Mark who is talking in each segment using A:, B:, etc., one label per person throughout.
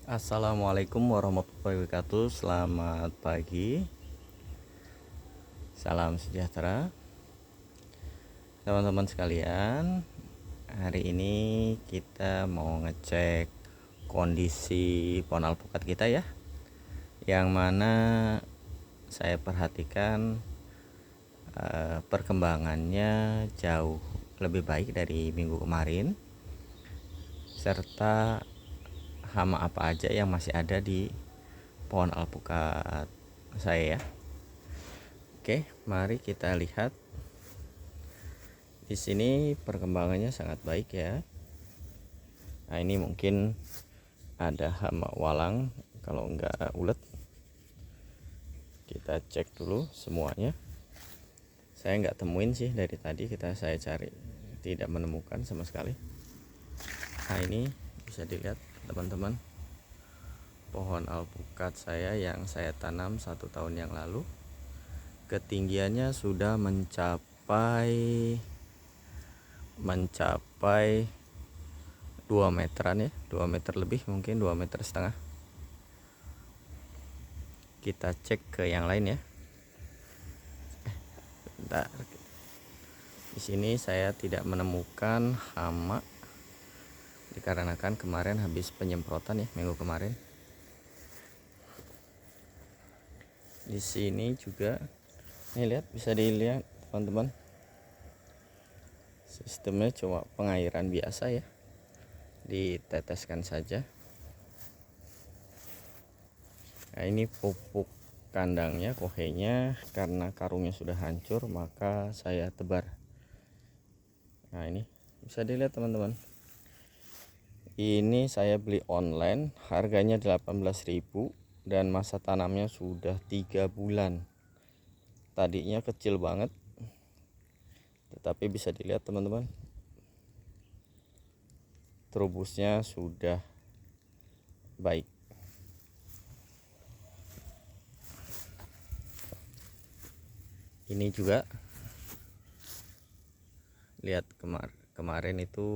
A: Assalamualaikum warahmatullahi wabarakatuh. Selamat pagi, salam sejahtera teman-teman sekalian. Hari ini kita mau ngecek kondisi pohon alpukat kita ya, yang mana saya perhatikan perkembangannya jauh lebih baik dari minggu kemarin, serta hama apa aja yang masih ada di pohon alpukat saya ya. Oke, mari kita lihat. Di sini perkembangannya sangat baik ya. Nah, ini mungkin ada hama walang, kalau enggak ulet. Kita cek dulu semuanya. Saya enggak temuin sih dari tadi, saya cari tidak menemukan sama sekali. Nah, ini bisa dilihat teman-teman, pohon alpukat saya yang saya tanam 1 tahun yang lalu, ketinggiannya sudah mencapai 2 meteran ya, 2 meter lebih, mungkin 2,5 meter. Kita cek ke yang lain ya. Bentar. Di sini saya tidak menemukan hama dikarenakan kemarin habis penyemprotan ya, minggu kemarin. Di sini juga nih, lihat, bisa dilihat teman-teman, sistemnya cuma pengairan biasa ya, diteteskan saja. Nah, ini pupuk kandangnya, kohenya, karena karungnya sudah hancur maka saya tebar. Nah, ini bisa dilihat teman-teman, ini saya beli online, harganya 18.000 dan masa tanamnya sudah 3 bulan. Tadinya kecil banget, tetapi bisa dilihat teman-teman, terubusnya sudah baik. Ini juga lihat, kemarin itu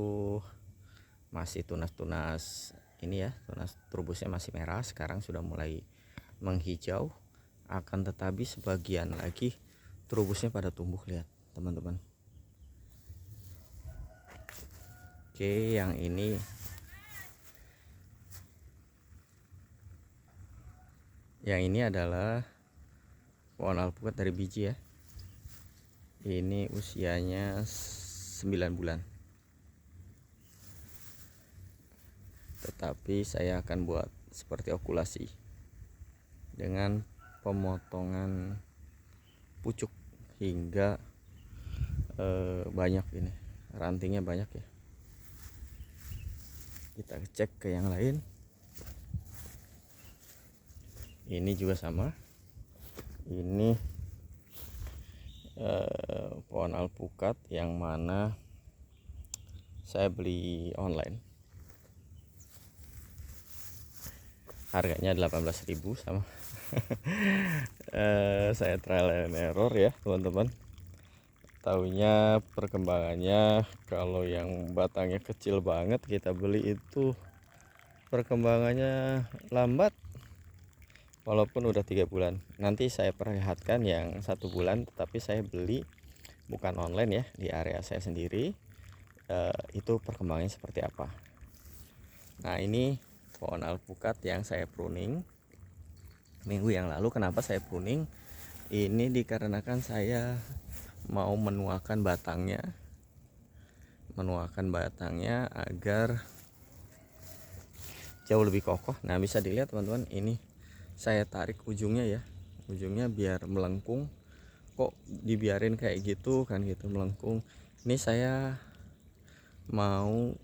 A: masih tunas-tunas ini ya, tunas terubusnya masih merah, sekarang sudah mulai menghijau. Akan tetapi sebagian lagi terubusnya pada tumbuh, lihat teman-teman. Oke, yang ini adalah pohon alpukat dari biji ya. Ini usianya 9 bulan. Tetapi saya akan buat seperti okulasi dengan pemotongan pucuk hingga banyak, ini rantingnya banyak ya. Kita cek ke yang lain. Ini juga sama. Ini pohon alpukat yang mana saya beli online, harganya 18.000 sama. Saya trial and error ya teman-teman. Taunya perkembangannya, kalau yang batangnya kecil banget kita beli itu perkembangannya lambat, walaupun udah 3 bulan. Nanti saya perlihatkan yang 1 bulan, tetapi saya beli bukan online ya, di area saya sendiri. Itu perkembangannya seperti apa. Nah, ini pohon alpukat yang saya pruning minggu yang lalu. Kenapa saya pruning? Ini dikarenakan saya mau menuakan batangnya agar jauh lebih kokoh. Nah, bisa dilihat teman-teman, ini saya tarik ujungnya ya, ujungnya biar melengkung. Kok dibiarin kayak gitu kan, gitu melengkung. Ini saya mau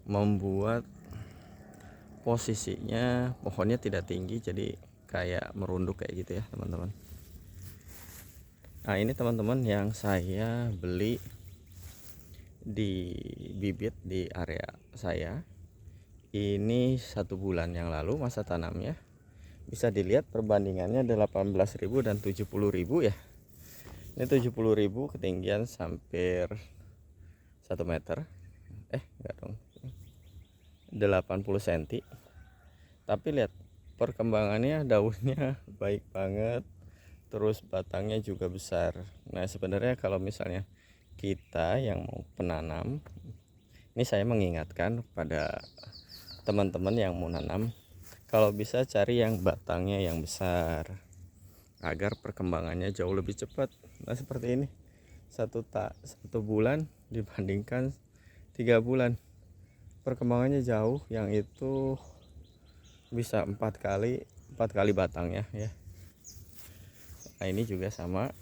A: membuat posisinya pohonnya tidak tinggi, jadi kayak merunduk kayak gitu ya teman-teman. Nah, ini teman-teman yang saya beli di bibit di area saya, ini 1 bulan yang lalu masa tanamnya. Bisa dilihat perbandingannya 18.000 dan 70.000 ya. Ini 70.000 ketinggian hampir 1 meter, enggak dong, 80 cm. Tapi lihat perkembangannya, daunnya baik banget, terus batangnya juga besar. Nah sebenarnya kalau misalnya kita yang mau penanam, ini saya mengingatkan pada teman-teman yang mau nanam, kalau bisa cari yang batangnya yang besar agar perkembangannya jauh lebih cepat. Nah seperti ini, satu bulan dibandingkan 3 bulan, perkembangannya jauh. Yang itu bisa 4 kali batangnya ya. Nah ini juga sama,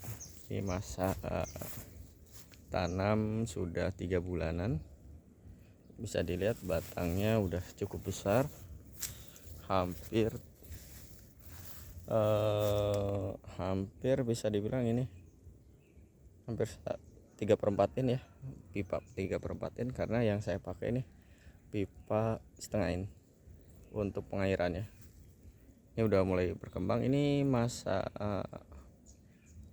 A: ini masa tanam sudah 3 bulanan. Bisa dilihat batangnya udah cukup besar, hampir bisa dibilang ini hampir 3/4 in ya, pipa 3/4 in, karena yang saya pakai ini pipa setengah in untuk pengairannya. Ini udah mulai berkembang, ini masanya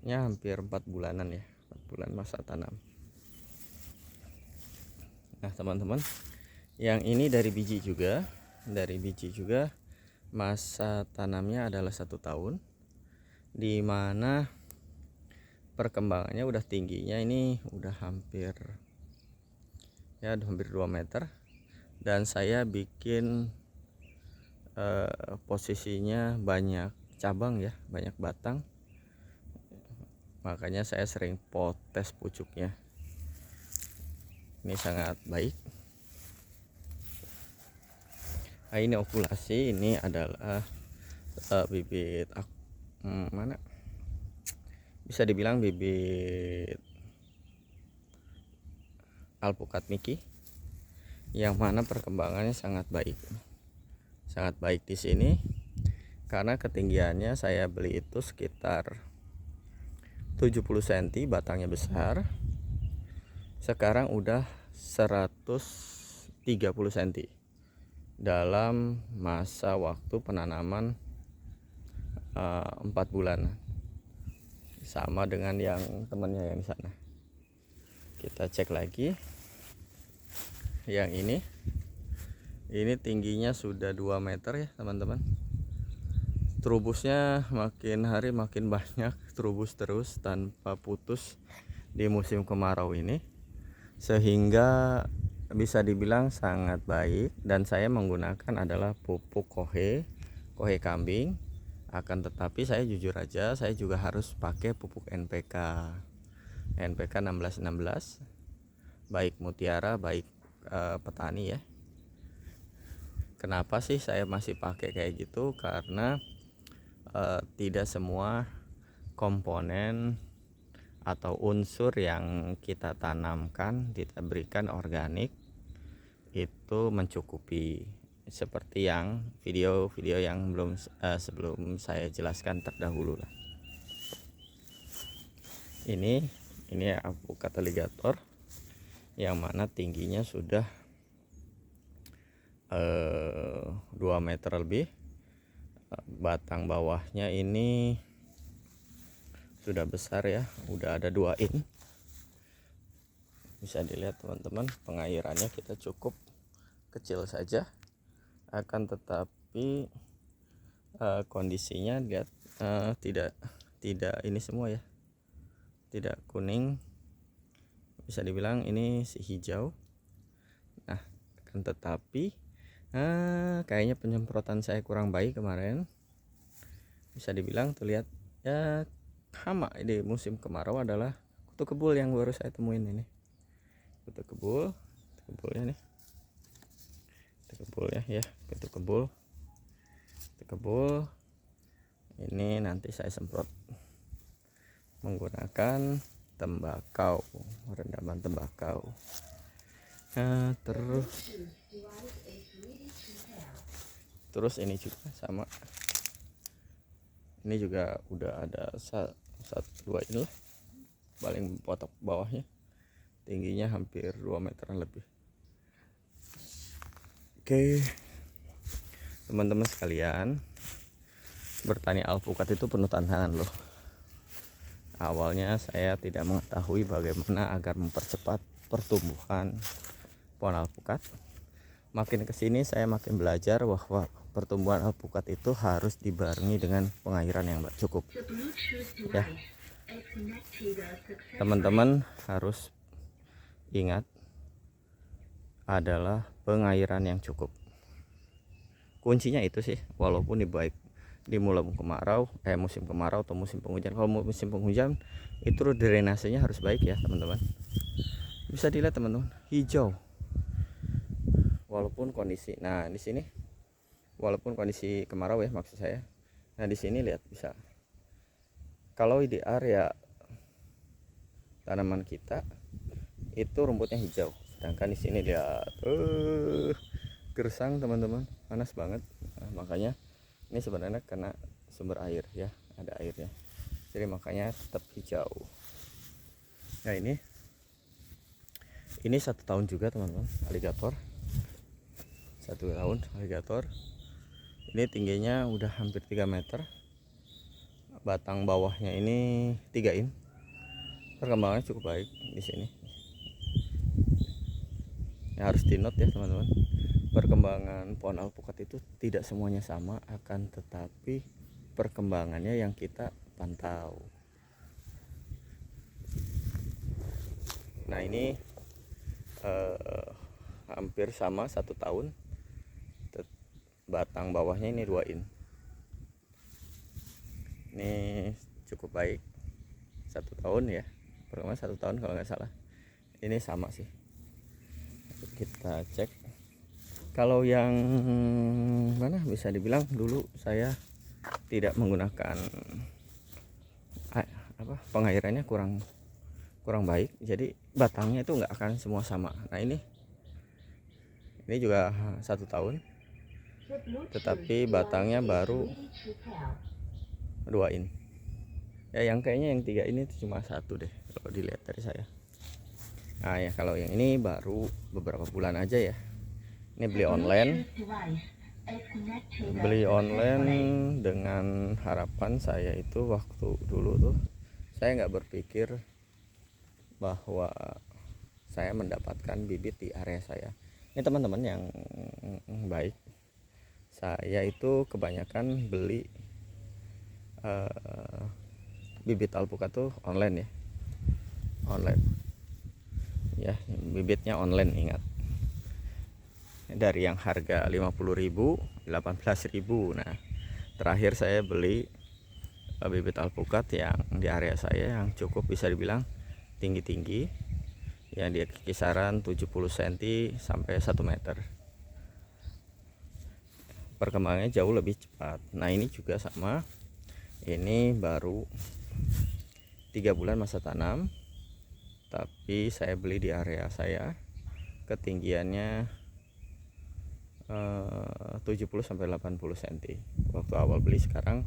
A: hampir 4 bulanan ya, 4 bulan masa tanam. Nah teman-teman, yang ini dari biji juga, masa tanamnya adalah 1 tahun, dimana perkembangannya udah tingginya ini udah hampir 2 meter. Dan saya bikin posisinya banyak cabang ya, banyak batang, makanya saya sering potes pucuknya. Ini sangat baik. Nah, ini okulasi, ini adalah bibit mana bisa dibilang bibit alpukat Mickey, yang mana perkembangannya sangat baik di sini, karena ketinggiannya saya beli itu sekitar 70 cm, batangnya besar. Sekarang udah 130 cm dalam masa waktu penanaman 4 bulan, sama dengan yang temannya yang di sana. Kita cek lagi yang ini tingginya sudah 2 meter ya teman-teman. Terubusnya makin hari makin banyak, terubus terus tanpa putus di musim kemarau ini, sehingga bisa dibilang sangat baik. Dan saya menggunakan adalah pupuk kohe kambing. Akan tetapi saya jujur aja, saya juga harus pakai pupuk NPK 1616, baik mutiara baik petani ya. Kenapa sih saya masih pakai kayak gitu? Karena tidak semua komponen atau unsur yang kita tanamkan, kita berikan organik, itu mencukupi. Seperti yang video-video yang sebelum saya jelaskan terdahulu lah. Ini alpukat alligator yang mana tingginya sudah 2 meter lebih. Batang bawahnya ini sudah besar ya, udah ada 2 in. Bisa dilihat teman-teman, pengairannya kita cukup kecil saja, akan tetapi kondisinya lihat tidak ini semua ya, tidak kuning, bisa dibilang ini si hijau. Nah akan tetapi kayaknya penyemprotan saya kurang baik kemarin. Bisa dibilang tuh lihat ya, hama di musim kemarau adalah kutu kebul yang baru saya temuin ini. Kutu kebulnya nih, kutu kebul ini nanti saya semprot menggunakan tembakau, rendaman tembakau. Terus ini juga sama, ini juga udah ada 1-2 ini lah, paling potok bawahnya tingginya hampir 2 meteran lebih. Oke teman-teman sekalian, bertani alpukat itu penuh tantangan loh. Awalnya saya tidak mengetahui bagaimana agar mempercepat pertumbuhan pohon alpukat. Makin kesini saya makin belajar bahwa pertumbuhan alpukat itu harus dibarengi dengan pengairan yang cukup ya. Teman-teman harus ingat adalah pengairan yang cukup. Kuncinya itu sih, walaupun baik di musim kemarau atau musim penghujan. Kalau musim penghujan itu drainasenya harus baik ya teman-teman. Bisa dilihat teman-teman, hijau. Walaupun kondisi, nah di sini walaupun kondisi kemarau ya maksud saya. Nah di sini lihat bisa. Kalau di area tanaman kita itu rumputnya hijau, sedangkan di sini lihat gersang teman-teman, panas banget. Nah, makanya ini sebenarnya kena sumber air ya, ada airnya, jadi makanya tetap hijau. Nah ini 1 tahun juga teman-teman, aligator 1 tahun aligator. Ini tingginya udah hampir 3 meter, batang bawahnya ini 3 in. Perkembangannya cukup baik di sini ya, harus di note ya teman-teman. Perkembangan pohon alpukat itu tidak semuanya sama, akan tetapi perkembangannya yang kita pantau. Nah ini hampir sama 1 tahun, batang bawahnya ini 2 in. Ini cukup baik, 1 tahun ya, perkembangan 1 tahun kalau nggak salah. Ini sama sih, kita cek. Kalau yang mana bisa dibilang dulu saya tidak menggunakan pengairannya kurang baik, jadi batangnya itu nggak akan semua sama. Nah ini juga 1 tahun, tetapi batangnya baru 2 in ya. Yang kayaknya yang 3 ini cuma 1 deh kalau dilihat dari saya. Nah ya, kalau yang ini baru beberapa bulan aja ya. Ini beli online dengan harapan saya itu waktu dulu tuh saya nggak berpikir bahwa saya mendapatkan bibit di area saya. Ini teman-teman yang baik, saya itu kebanyakan beli bibit alpukat tuh online ya, bibitnya online, ingat, dari yang harga 50.000, 18.000. Nah terakhir saya beli bibit alpukat yang di area saya yang cukup bisa dibilang tinggi ya, dia kisaran 70 cm sampai 1 meter. Perkembangannya jauh lebih cepat. Nah ini juga sama, ini baru 3 bulan masa tanam, tapi saya beli di area saya, ketinggiannya 70 sampai 80 cm waktu awal beli. Sekarang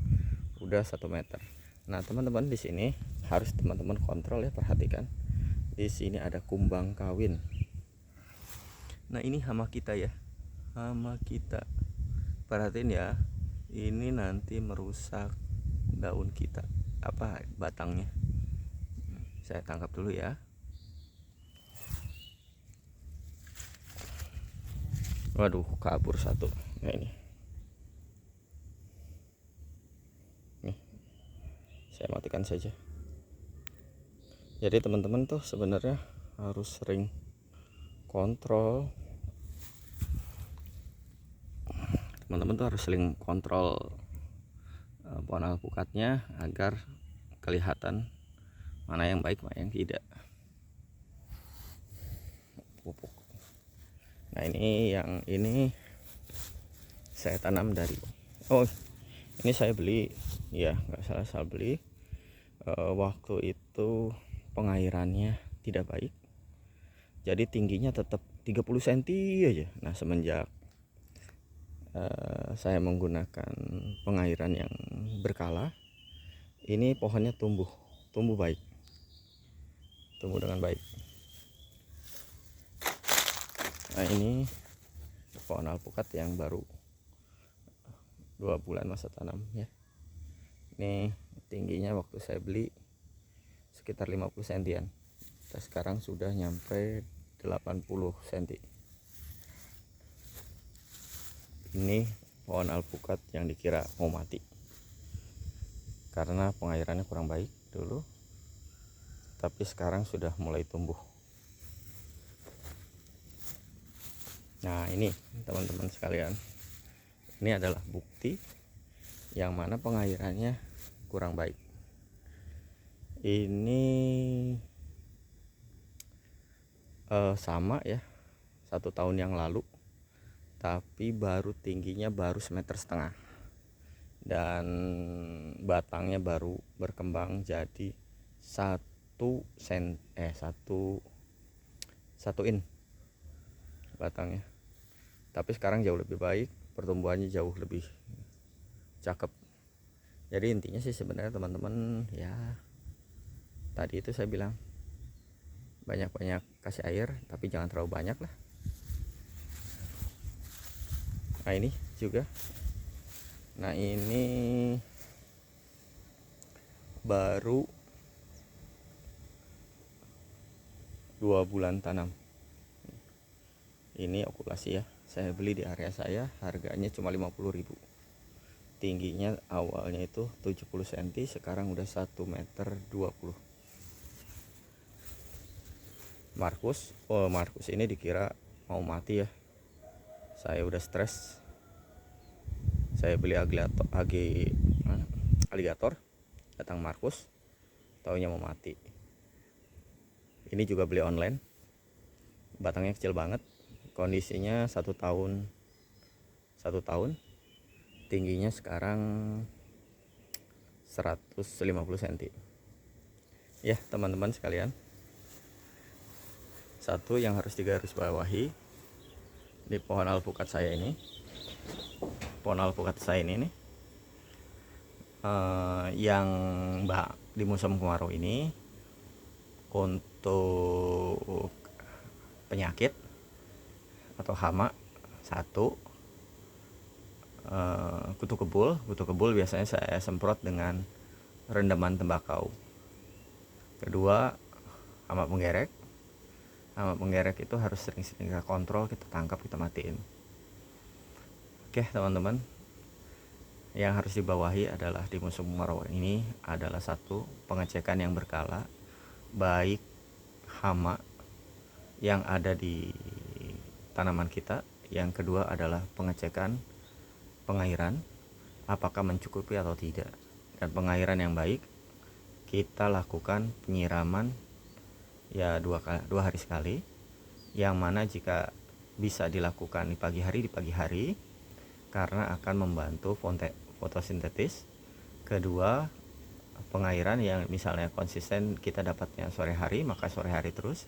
A: udah 1 meter. Nah teman-teman, di sini harus teman-teman kontrol ya, perhatikan. Di sini ada kumbang kawin. Nah ini hama kita ya, hama kita. Perhatiin ya, ini nanti merusak daun kita, batangnya. Saya tangkap dulu ya. Waduh, kabur 1. Nah ini nih, saya matikan saja. Jadi teman-teman tuh sebenarnya harus sering kontrol. Teman-teman tuh harus sering kontrol pohon alpukatnya agar kelihatan mana yang baik, mana yang tidak. Pupuk. Nah ini saya tanam dari, ini saya beli ya, nggak salah beli. Waktu itu pengairannya tidak baik, jadi tingginya tetap 30 cm aja. Nah semenjak saya menggunakan pengairan yang berkala, ini pohonnya tumbuh baik, tumbuh dengan baik. Nah ini pohon alpukat yang baru 2 bulan masa tanam ya. Ini tingginya waktu saya beli sekitar 50 cm, sekarang sudah nyampe 80 cm. Ini pohon alpukat yang dikira mau mati karena pengairannya kurang baik dulu, tapi sekarang sudah mulai tumbuh. Nah ini teman-teman sekalian, ini adalah bukti yang mana pengairannya kurang baik. Ini sama ya, 1 tahun yang lalu, tapi baru tingginya baru 1,5 meter dan batangnya baru berkembang jadi 1 in batangnya. Tapi sekarang jauh lebih baik, pertumbuhannya jauh lebih cakep. Jadi intinya sih sebenarnya teman-teman ya, tadi itu saya bilang banyak-banyak kasih air, tapi jangan terlalu banyak lah. Nah ini juga, nah ini baru 2 bulan tanam. Ini okulasi ya, saya beli di area saya, harganya cuma 50.000. Tingginya awalnya itu 70 cm, sekarang udah 1,20 meter. Markus ini dikira mau mati ya, saya udah stres. Saya beli aligator, datang Markus, taunya mau mati. Ini juga beli online, batangnya kecil banget, kondisinya 1 tahun, tingginya sekarang 150 cm. Ya teman-teman sekalian, satu yang harus digarisbawahi di pohon alpukat saya ini, nih, yang di musim kemarau ini, untuk penyakit atau hama, satu, kutu kebul biasanya saya semprot dengan rendaman tembakau. Kedua, hama penggerek itu harus sering-sering kita kontrol, kita tangkap, kita matiin. Oke teman-teman, yang harus dibawahi adalah di musim kemarau ini adalah satu, pengecekan yang berkala baik hama yang ada di tanaman kita. Yang kedua adalah pengecekan pengairan, apakah mencukupi atau tidak. Dan pengairan yang baik, kita lakukan penyiraman ya 2 hari sekali, yang mana jika bisa dilakukan di pagi hari karena akan membantu fotosintesis. Kedua, pengairan yang misalnya konsisten kita dapatnya sore hari, maka sore hari terus,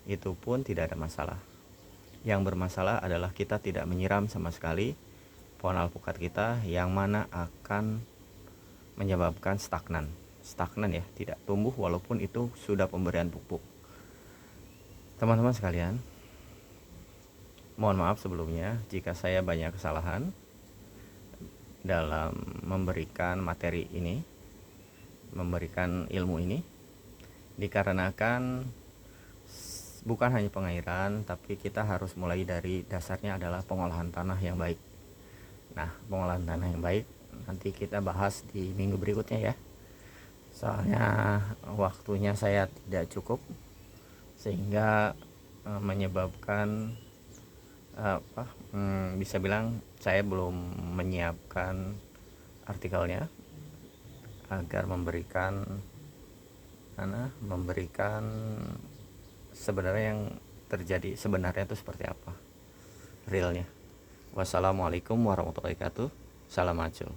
A: itu pun tidak ada masalah. Yang bermasalah adalah kita tidak menyiram sama sekali pohon alpukat kita, yang mana akan menyebabkan stagnan ya, tidak tumbuh walaupun itu sudah pemberian pupuk. Teman-teman sekalian, mohon maaf sebelumnya jika saya banyak kesalahan dalam memberikan materi ini, memberikan ilmu ini, dikarenakan bukan hanya pengairan, tapi kita harus mulai dari dasarnya adalah pengolahan tanah yang baik. Nah, pengolahan tanah yang baik nanti kita bahas di minggu berikutnya ya, soalnya waktunya saya tidak cukup, sehingga menyebabkan bisa bilang saya belum menyiapkan artikelnya agar memberikan sebenarnya yang terjadi sebenarnya itu seperti apa realnya. Wassalamualaikum warahmatullahi wabarakatuh. Salam Acul.